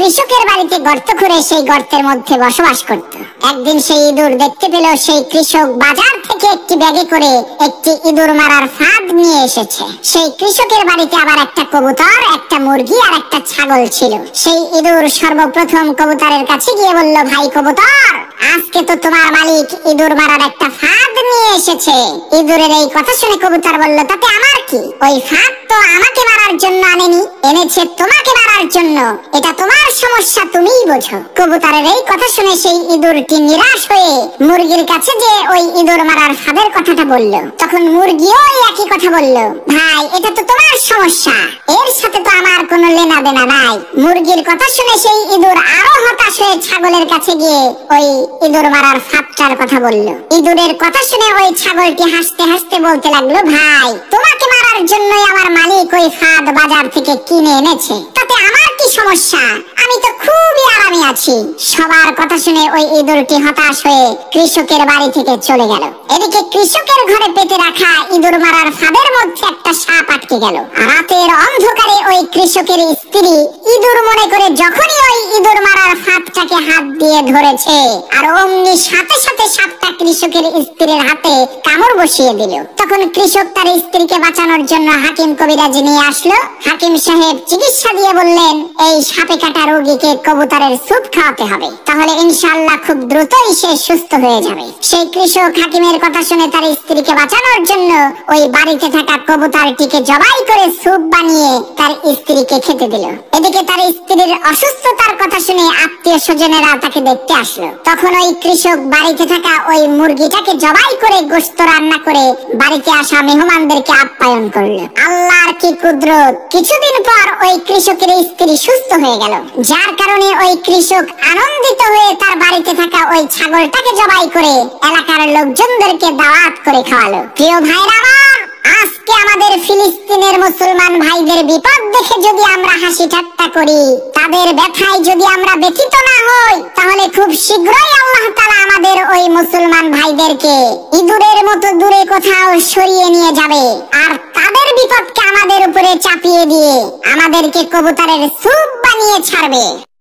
কৃষকের বাড়িতে গর্ত খুঁড়ে সেই গর্তের মধ্যে বসবাস করত। একদিন সেই ইঁদুর দেখতে পেল সেই কৃষক বাজার থেকে একটি ব্যাগে করে একটি ইঁদুর মারার ফাঁদ নিয়ে এসেছে। সেই কৃষকের বাড়িতে আবার একটা কবুতর, একটা মুরগি আর একটা ছাগল ছিল। সেই ইঁদুর সর্বপ্রথম কবুতরের কাছে গিয়ে বলল, ভাই কবুতর, আজকে তো তোমার মালিক ইঁদুর মারার একটা ফাঁদ নিয়ে এসেছে। ইঁদুরের এই কথা শুনে কবুতর বলল, তাতে আমার কি? ওই ফাঁদ তো আমাকে মারার জন্য আনেনি, এনেছে তোমাকে মারার জন্য। এটা তোমার সমস্যা, তুমিই বোঝো। কবুতরের এই কথা শুনে সেই ইঁদুরটি নিরাশ হয়ে মুরগির কাছে যে ওই ইঁদুর মারার ফাঁদের কথাটা বলল। তখন মুরগিও একই কথা বলল, ভাই এটা তো তোমার সমস্যা, এর সাথে তো আমার কোনো লেনা দেনা নাই। মুরগির কথা শুনে সেই ইঁদুর আরো হতাশ হয়ে ছাগলের কাছে গিয়ে ওই ইঁদুর মারার ফাঁদটার কথা বলল। ইঁদুরের কথা শুনে ওই ছাগলটি হাসতে হাসতে বলতে লাগলো, ভাই তোমাকে মারার জন্যই আমার মালিক ওই ফাঁদ বাজার থেকে কিনে এনেছে, তাতে আমার কি সমস্যা? আমি তো খুবই আরামে আছি। সবার কথা শুনে ওই ইঁদুরটি হতাশ হয়ে কৃষকের বাড়ি থেকে চলে গেল। এদিকে কৃষকের ঘরে পেতে রাখা ইঁদুর মারার ফাঁদের মধ্যে একটা সাপ আটকে গেল। রাতের অন্ধকারে ওই কৃষকের স্ত্রী ইঁদুর মনে করে যখনই ওই ইঁদুর মারার ফাঁদটাকে হাত দিয়ে ধরেছে, আর অমনি সাথে সাথে সাপটা কৃষকের স্ত্রীর হাতে কামড় বসিয়ে দিল। তখন কৃষক তার স্ত্রীকে বাঁচানোর জন্য হাকিম কবিরাজ নিয়ে আসলো। হাকিম সাহেব চিকিৎসা দিয়ে বললেন, এই সাপে কাটা রোগীকে কবুতরের স্যুপ খাওয়াতে হবে, তাহলে ইনশাআল্লাহ খুব দ্রুতই সে সুস্থ হয়ে যাবে। সেই কৃষক হাকিমের কথা শুনে তার স্ত্রীকে বাঁচানোর জন্য ওই বাড়িতে থাকা কবুতরটিকে জবাই করে স্যুপ বানিয়ে তার স্ত্রীকে খেতে দিল। এদিকে তার স্ত্রীর অসুস্থতার কথা শুনে আত্মীয় স্বজনেরা তাকে দেখতে আসলো। তখন ওই কৃষক বাড়িতে থাকা ওই মুরগিটাকে জবাই করে গোশত রান্না করে বাড়িতে আসা মেহমানদেরকে আপ্যায়ন করলো। আল্লাহর কি কুদরত, কিছুদিন পর ওই কৃষকের স্ত্রী সুস্থ হয়ে গেল, যার কারণে ওই কৃষক আনন্দিত হয়ে তার বাড়িতে থাকা ওই ছাগলটাকে জবাই করে এলাকার লোকজনদেরকে দাওয়াত করে খাওয়ালো। প্রিয় ভাইরা আমার, আজকে আমাদের ফিলিস্তিনের মুসলমান ভাইদের বিপদ দেখে যদি আমরা হাসি ঠাট্টা করি, তাদের ব্যথায় যদি আমরা ব্যথিত না হই, তাহলে খুব শীঘ্রই আল্লাহ তাআলা আমাদের ওই মুসলমান ভাইদেরকে ইঁদুরের মতো দূরে কোথাও সরিয়ে নিয়ে যাবে, আর তাদের বিপদকে আমাদের উপরে চাপিয়ে দিয়ে আমাদেরকে কবুতরের স্যুপ বানিয়ে ছাড়বে।